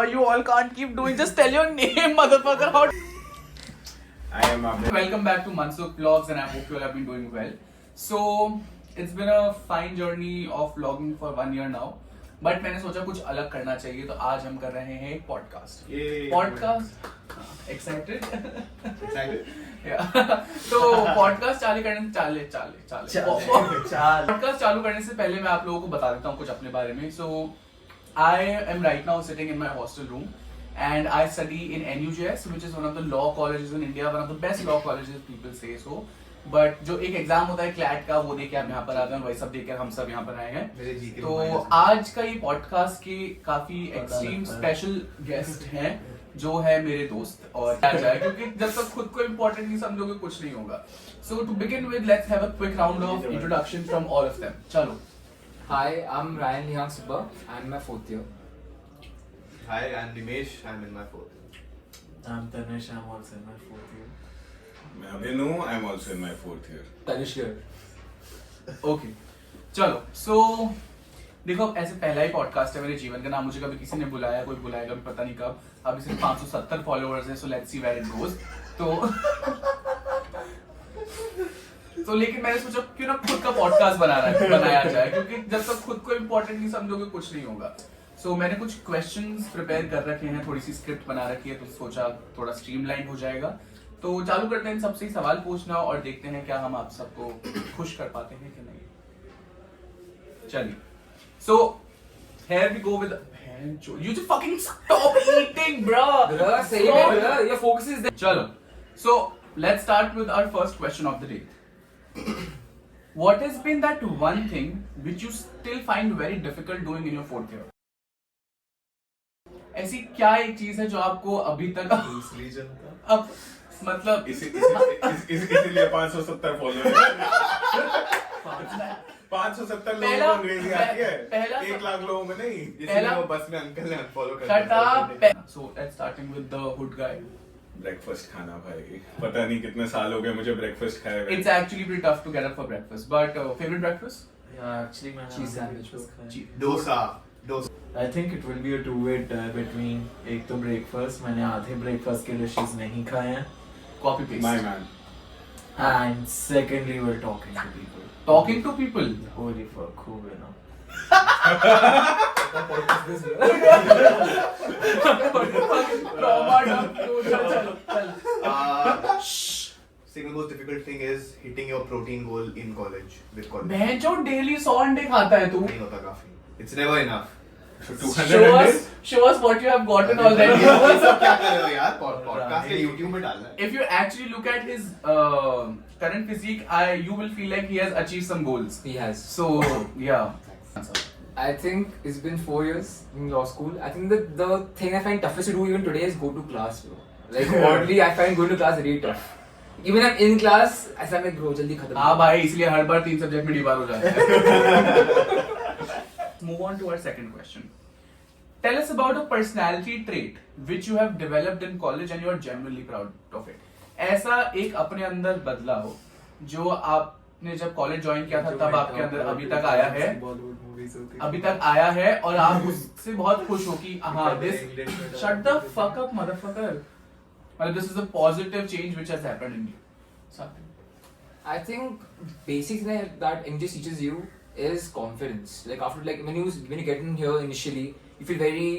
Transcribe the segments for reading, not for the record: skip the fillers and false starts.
You all can't keep doing. Just tell your name, motherfucker. How? I am Abhay. Welcome back to Mansukh Vlogs, and I hope you all have been doing well. So it's been a fine journey of vlogging for 1 year now. But मैंने सोचा कुछ अलग करना चाहिए, तो आज हम कर रहे हैं एक पॉडकास्ट. एक्साइटेड तो पॉडकास्ट चालू करने से पहले मैं आप लोगों को बता देता हूँ कुछ अपने बारे में. So I am right now sitting in my hostel room and I study in NUJS, which is one of the law colleges in India, one of the best law colleges, people say so. But जो एक exam होता है CLAT का, वो देके हम यहाँ पर आते हैं, वही सब देखकर हम सब यहाँ पर आए हैं. तो आज का ये पॉडकास्ट के काफी एक्सट्रीम स्पेशल गेस्ट हैं, जो है मेरे दोस्त. और क्या जाए, क्योंकि जब तक खुद को इम्पोर्टेंट नहीं समझोगे कुछ नहीं होगा. So to begin with, let's have a quick round of introduction from all of them. चलो. Hi, I'm Ryan Liang Subba. I'm in my 4th year. Hi, I'm Nimesh. I'm in my 4th year. I'm Tanish. I'm also in my 4th year. मैं अभिनव. I'm also in my 4th year. Tanish here. Okay चलो. सो देखो, ऐसे पहला ही podcast है मेरे जीवन का. ना मुझे कभी किसी ने बुलाया, कोई बुलाएगा भी पता नहीं कब. अभी सिर्फ 570 फॉलोअर्स हैं, so let's see where it goes. तो लेकिन मैंने सोचा क्यों ना खुद का पॉडकास्ट बनाया जाए, क्योंकि जब तक खुद को इम्पोर्टेंट नहीं समझोगे कुछ नहीं होगा. सो मैंने कुछ क्वेश्चंस प्रिपेयर कर रखे हैं, थोड़ी सी स्क्रिप्ट बना रखी है, तो सोचा थोड़ा स्ट्रीमलाइन हो जाएगा. तो चालू करते हैं सबसे सवाल पूछना और देखते हैं क्या हम आप सबको खुश कर पाते हैं कि नहीं. चलिए. सो here we go with you just fucking stop eating, bro. Say it, bro. Your focus is there. चलो. So let's start with our first question of the day. What has been that one thing which you still find very difficult doing in your 4th year? ऐसी क्या एक चीज है जो आपको अभी तक अब मतलब इसीलिए 570 फॉलोअर्स. 570 लोगों को अंग्रेजी आती है, 1 लाख लोगों को नहीं. इसलिए वो बस में अंकल ने अनफॉलो कर Shut up. So let's starting with the hood guy. Breakfast खाना भाई. पता नहीं कितने साल हो गए मुझे ब्रेकफास्ट खाए हुए. It's actually pretty tough to get up for breakfast. But favorite breakfast? Yeah, actually, man. Cheese sandwich. Dosa. I think it will be a two-way between एक तो breakfast. मैंने आधे breakfast के dishes नहीं खाए हैं. Copy paste. My man. And secondly, we're talking to people. Talking to people. Holy fuck, who will know? Single most difficult thing is hitting your protein goal in college. With college. बहनचोद daily 100 अंडे खाता है तू. नहीं होता काफी. It's never enough. Show us what you have gotten already. क्या कर रहे हो यार? Podcast के YouTube में डालना है. If you actually look at his current physique, you will feel like he has achieved some goals. He has. So yeah. I think it's been 4 years in law school. I think the thing I find toughest to do even today is go to class, bro. Like oddly, I find going to class really tough. Even I'm in class, ऐसा मैं bro जल्दी खत्म. हाँ भाई, इसलिए हर बार 3 subject में debar हो जाता है. Move on to our second question. Tell us about a personality trait which you have developed in college and you are genuinely proud of it. ऐसा एक अपने अंदर बदलाव जो आपने जब कॉलेज ज्वाइन किया था तब आपके अंदर अभी तक आया है और आप उससे बहुत खुश हो कि हाँ, this shut the fuck up motherfucker. Well, this is a positive change which has happened in you. Something. I think basic thing that English teaches you is confidence. Like after when you get in here initially, you feel very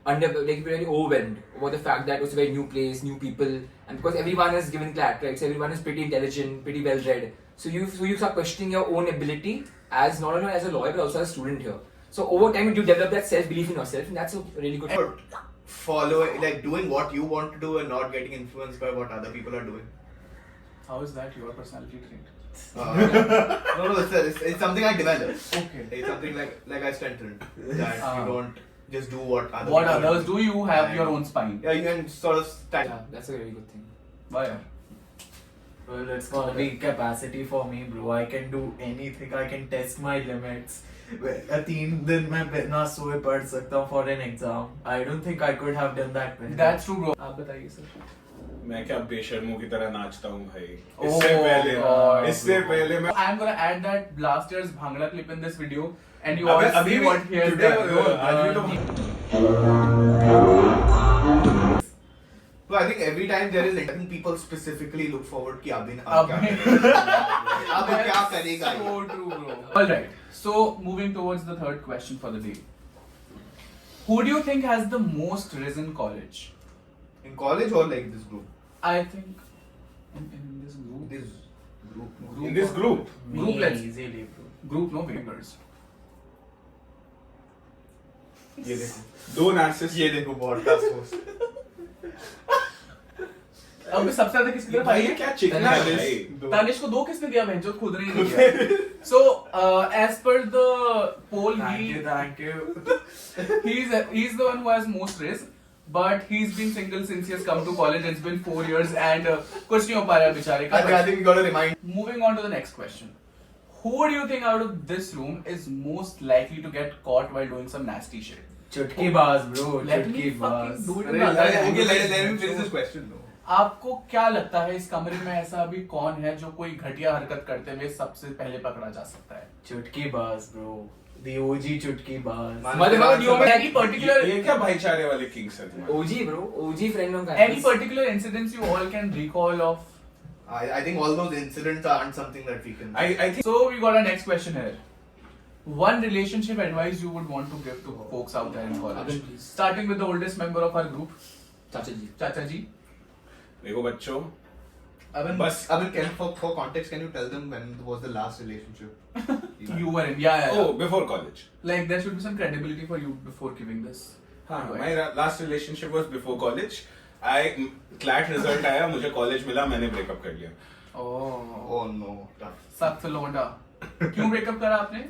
very overwhelmed about the fact that it's a very new place, new people, and because everyone is given clat, right? So everyone is pretty intelligent, pretty well read. So you start questioning your own ability as not only as a lawyer but also as a student here. So over time you develop that self belief in yourself, and that's a really good. Following, like doing what you want to do and not getting influenced by what other people are doing. How is that your personality trait? No, it's something I developed. Okay. It's something like I strengthened that you don't just do what others do. You have your own spine. Yeah, you can sort of stand. Yeah, that's a very good thing. Why? Well, it's gonna be capacity for me, bro. I can do anything. I can test my limits. 3 दिन में बिना सोए पढ़ सकता हूँ for an exam. I don't think I could have done that. That's true, bro. आप बताइए sir. मैं क्या बेशर्मों की तरह नाचता हूँ भाई। Oh, इससे पहले मैं I'm gonna add that last year's Bhangra clip in this video, and you all अबे see अभी what he has today, done. आज भी तो So I think every time there is, I think people specifically look forward कि अब क्या अब करेगा ये? So true, bro. All right. So moving towards the third question for the day. Who do you think has the most risen college? In college or like this group? I think in this group. This group. in this group. Group, let's- easily, bro. Group, no fingers. ये देखो, दो narcissists ये देखो podcast host. अब सबसे ज्यादा किसने दिया भाई भाई? ये क्या चिकना है भाई। तानिश को दो किसने दिया बहन जो खुद ने ही नहीं दिया. So as per the poll, Thank you. he's the one who has most risk. But he's been single since he has come to college. It's been 4 years and कुछ नहीं हो पा रहा है बेचारे का. I think we gotta remind. Moving on to the next question. Who do you think out of this room is most likely to get caught while doing some nasty shit? चुटकी बाज, bro. Let me चुटकी fucking बाज. do it. Okay, let him finish this question though. आपको क्या लगता है इस कमरे में ऐसा अभी कौन है जो कोई घटिया हरकत करते हुए सबसे पहले पकड़ा जा सकता है? चुटकी बाज, bro. The OG चुटकी बाज. Motherfucker, do you want Any particular ये क्या भाईचारे वाले किंग्स हैं तुम्हारे? OG bro, OG friend on any particular incidents you all can recall of? I think all those incidents aren't something that we can. I think So we got our next question here. One relationship advice you would want to give to folks out there in college? Abhin, please. Starting with the oldest member of our group, Chacha ji. Chacha ji. देखो बच्चों Bas, for context, can you tell them when was the last relationship? You were in, yeah. oh before college. Like there should be some credibility for you before giving this. हाँ, my last relationship was before college. CLAT result आया, मुझे college मिला, मैंने breakup कर लिया. Oh. Oh no, tough. सख्त लौंडा. क्यों ब्रेकअप करा आपने?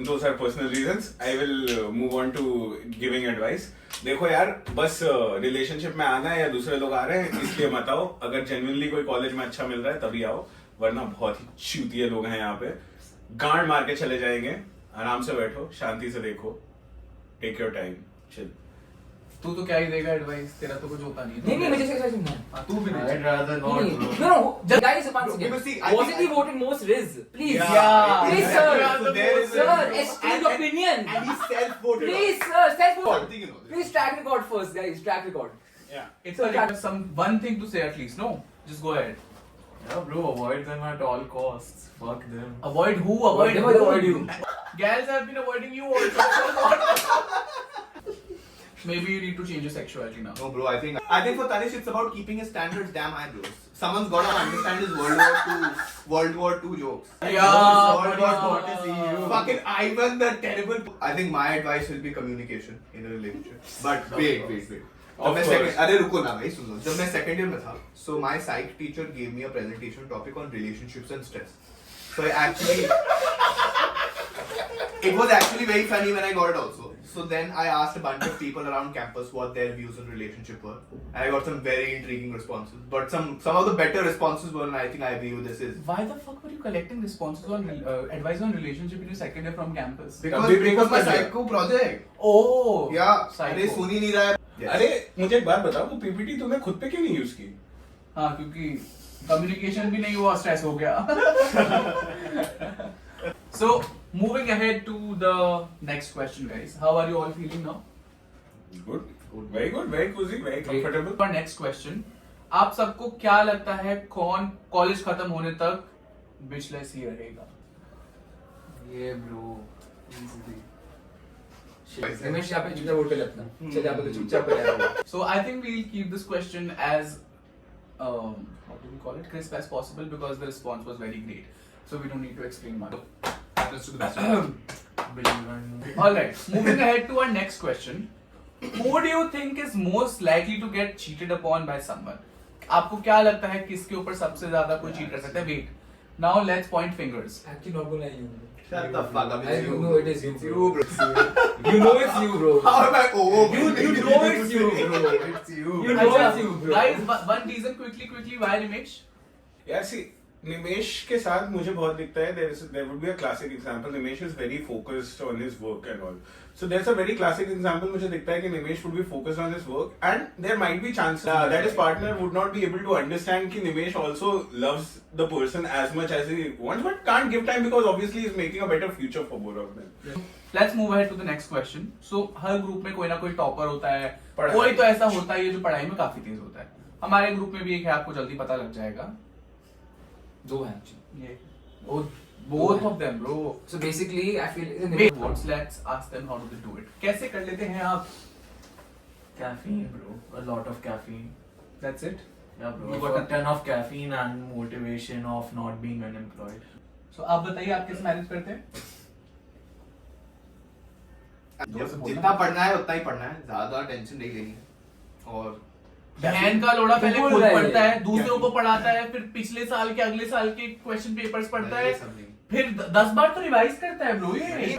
Those are personal reasons. I will move on to giving advice. देखो यार, बस रिलेशनशिप में आना है या दूसरे लोग आ रहे हैं इसलिए मत आओ. अगर जेन्युइनली कोई कॉलेज में अच्छा मिल रहा है तभी आओ, वरना बहुत ही चूतिए लोग हैं यहाँ पे. गांड मार के चले जाएंगे. आराम से बैठो, शांति से देखो. Take your time, chill. तू तो क्या ही देगा एडवाइस, तेरा तो कुछ होता नहीं. नहीं मुझे इसका सुनना है. हाँ, तू भी I'd नहीं. rather not, नहीं, bro. no, the guy is once Bro, again. because see, I Wasn't think he voted most Riz? Please, Yeah. please, Yeah, sir. so there is Sir, a- explain your opinion. And he self-voted. Please, sir, self vote. Something you know this. Please track record first, guys. Track record. Yeah. It's like some one thing to say at least. No, just go ahead. Yeah, bro, avoid them at all costs. Fuck them. Avoid who? Avoid Never who? avoid you. Gals have been avoiding you also. Maybe you need to change your sexuality now. No, bro. I think for Tanish, it's about keeping his standards damn high, bro. Someone's got to understand his World War II jokes. Yeah, World but War yeah. II. Fucking Ivan the Terrible. I think my advice will be communication in a relationship. But wait. Of जब मैं course. second, अरे रुको ना भाई सुन लो. जब मैं second year में था, so my psych teacher gave me a presentation topic on relationships and stress. So it was actually very funny when I got it also. So then I asked a bunch of people around campus what their views on relationship were. And I got some very intriguing responses. But some of the better responses were, and I think I agree with this, is Why the fuck were you collecting responses on advice on relationship in your second year from campus? because my psycho project. Oh. Yeah, Psycho. अरे सुन ही नहीं रहा है. Yes. अरे मुझे एक बात बताओ, वो पीपीटी तूने खुद पे क्यों नहीं यूज की? हाँ, क्योंकि कम्युनिकेशन भी नहीं हुआ, स्ट्रेस हो गया. So moving ahead to the next question, guys. How are you all feeling now? Good, very good, very cozy, very comfortable. For next question, आप सबको क्या लगता है कौन कॉलेज खत्म होने तक बिचलेस ही रहेगा? Yeah, bro. Easily. रमेश यहाँ पे चुपचाप वोट कर ले अपना. चल यहाँ पे तो चुपचाप कर यार. So I think we'll keep this question as how do we call it, crisp as possible because the response was very great. So we don't need to explain much. Let's do the best. Believe in me. Alright, moving ahead to our next question. Who do you think is most likely to get cheated upon by someone? आपको क्या लगता है किसके ऊपर सबसे ज्यादा कोई cheat कर सकता है? Wait. Now let's point fingers. Actually not बोलना है you. Shut the fuck up. I It's you. know it is you, It's bro. you, bro. You know it's you, bro. How am I? Oh, You know it's you, bro. It's you. You know अच्छा, it's you, bro. Guys, one reason quickly, why Ramesh? यार सी, निमेश के साथ मुझे बहुत दिखता है there would be a classic example. Nimesh is very focused on his work and all. So there's a very classic example. मुझे दिखता है कि निमेश would be focused on his work and there might be chances that his partner would not be able to understand कि निमेश also loves the person as much as he wants but can't give time because obviously he's making a better future for both of them. Let's move ahead to the next question. So her group में कोई ना कोई topper होता है, पढ़ाई। कोई तो ऐसा होता है जो पढ़ाई में काफी तेज होता है. हमारे ग्रुप में भी एक है, आपको जल्दी पता लग जाएगा. दो हैं actually. ये both of them, bro. So basically, I feel Wait, let's ask them how do they do it. कैसे कर लेते हैं आप? Caffeine, bro. A lot of caffeine. That's it. Yeah, bro. You You got got a ton of caffeine and motivation of not being unemployed. So आप बताइए आप कैसे manage करते हैं? जितना पढ़ना है उतना ही पढ़ना है, ज्यादा टेंशन नहीं लेनी है. और बहन का लोड़ा पहले बोल खुद रहा है पढ़ता ये? है, दूसरों को पढ़ाता है, फिर पिछले साल के अगले साल के क्वेश्चन पेपर्स पढ़ता है, ये सब नहीं. फिर 10 बार तो रिवाइज करता है ब्रो ये.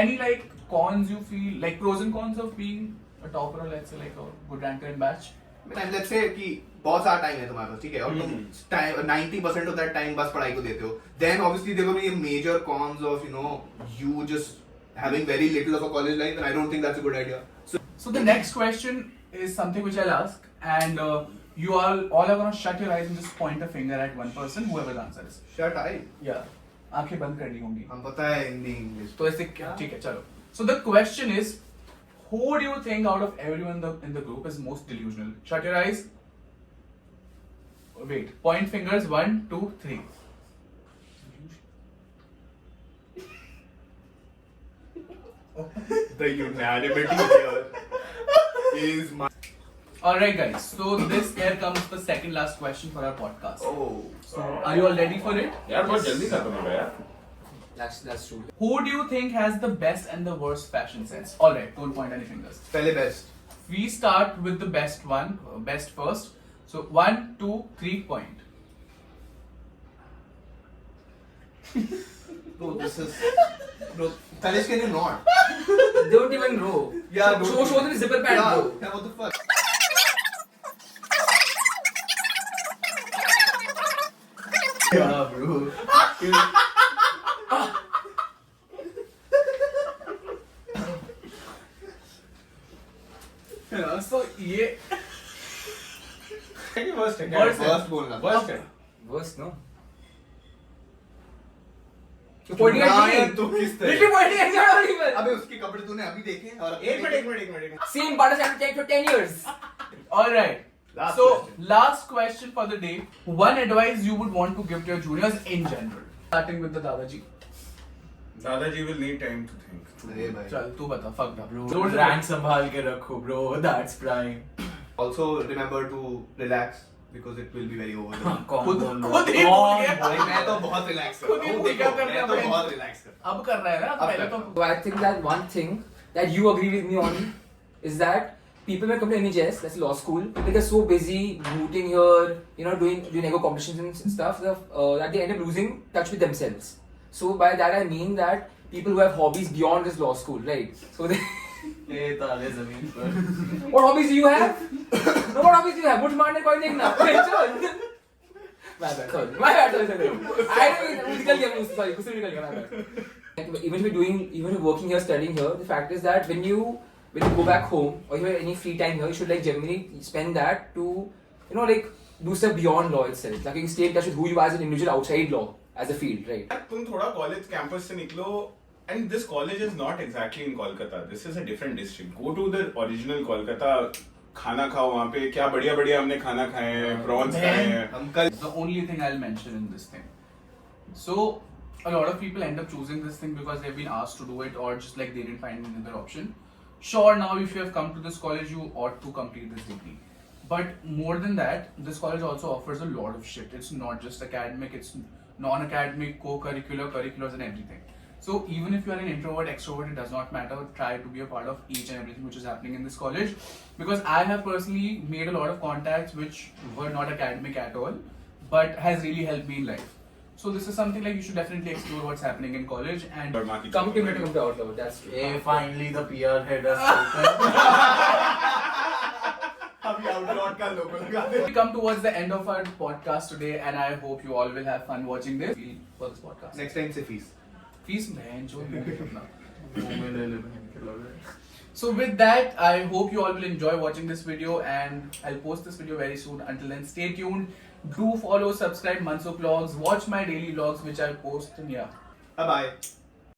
Any like cons you feel, like pros and cons of being a topper or let's say like a good ranker in batch? Let's say कि बहुत सारा टाइम है तुम्हारे पास, ठीक है, और तुम टाइम 90% ऑफ दैट टाइम बस पढ़ाई को देते हो, then obviously there will be major cons of you just having very little of a college life, and I don't think that's a good idea. So the next question is something which I'll ask, and you all are gonna shut your eyes and just point a finger at one person, whoever the answer is. Shut eye. Yeah. आंखें बंद करनी होंगी. हम पता है Hindi English. तो ऐसे ठीक है चलो. So the question is, who do you think out of everyone in the group is most delusional? Shut your eyes. Wait. Point fingers. 1, 2, 3. The unanimity here is my. All right, guys. So here comes the second last question for our podcast. Oh. So are you all ready for it? यार बहुत जल्दी खत्म हो गया यार. that's true. Who do you think has the best and the worst fashion sense? All right. Don't point any fingers. पहले best. We start with the best one, best first. So 1, 2, 3 point. Bro, this is. Bro, Tanish, can you not? Don't even know. Yeah, show them the zipper pant, Yeah, bro. yeah, what the fuck? Yeah, bro. So ये Worst है क्या? Worst है. Worst बोलना. Worst है. Worst, no? You're pointing at me. यार, तू किस तरह? Literally pointing at me, not even. अबे उसके कपड़े तूने अभी देखे और एक minute. Same Bata Chan check for 10 years. all right. Last So question. last question for the day. One advice you would want to give to your juniors in general. Starting with the Dadaji. दादाजी will need time to think. अरे भाई. चल तू बता. Fuck that. Bro, rank संभाल के रखो, bro. That's prime. Also remember to relax because it will be very over. कौन खुद बोल रहा खुद है? ही बोल गया. भाई मैं तो बहुत रिलैक्स कर खुद रहा ही हूँ. बोल गया, कर मैं रहा तो है. बहुत रिलैक्स कर रहा अब कर रहा है ना. अब पहले कर तो. So I think that one thing that you agree with me on is that people when come to NHS, that's law school, they get so busy rooting here, doing ego competitions and stuff, that they end up losing touch with themselves. So by that I mean that people who have hobbies beyond this law school, right? So they ये ताले जमीन पर. what hobbies do you have? No, what hobbies do you have? मुझ मारने कोई नहीं ना. My bad, sorry. I don't निकल गया मुझसे, sorry, गुस्से में निकल गया, my bad. Even if you're working here, studying here, the fact is that when you go back home or you have any free time here, you should like generally spend that to, like do stuff beyond law itself. Like you can stay in touch with who you are as an individual outside law as a field, right? तुम थोड़ा college campus से निकलो and this college is not exactly in Kolkata. This is a different district. Go to the original Kolkata. खाना खाओ वहाँ पे. क्या बढ़िया बढ़िया हमने खाना खाए हैं, prawns खाए हैं. हूँ. हम कल The only thing I'll mention in this thing. So a lot of people end up choosing this thing because they've been asked to do it or just like they didn't find another option. Sure, now if you have come to this college, you ought to complete this degree. But more than that, this college also offers a lot of shit. It's not just academic, it's non-academic, co-curricular, curriculars and everything. So even if you are an introvert, extrovert, it does not matter. Try to be a part of each and everything which is happening in this college. Because I have personally made a lot of contacts which were not academic at all, but has really helped me in life. So this is something like you should definitely explore what's happening in college and और माँ की Come to chocolate. me to out loud, that's true. Hey, finally the PR head has spoken. हम अभी आउटलॉट का लोगो लगा दे. We come towards the end of our podcast today, and I hope you all will have fun watching this for this podcast. Next time से fees. Fees man, जो भी अपना. मुंह में ले इनके लगे. So with that, I hope you all will enjoy watching this video, and I'll post this video very soon. Until then, stay tuned. Do follow, subscribe Mansukh Vlogs. Watch my daily vlogs which I post. Yeah. Bye bye.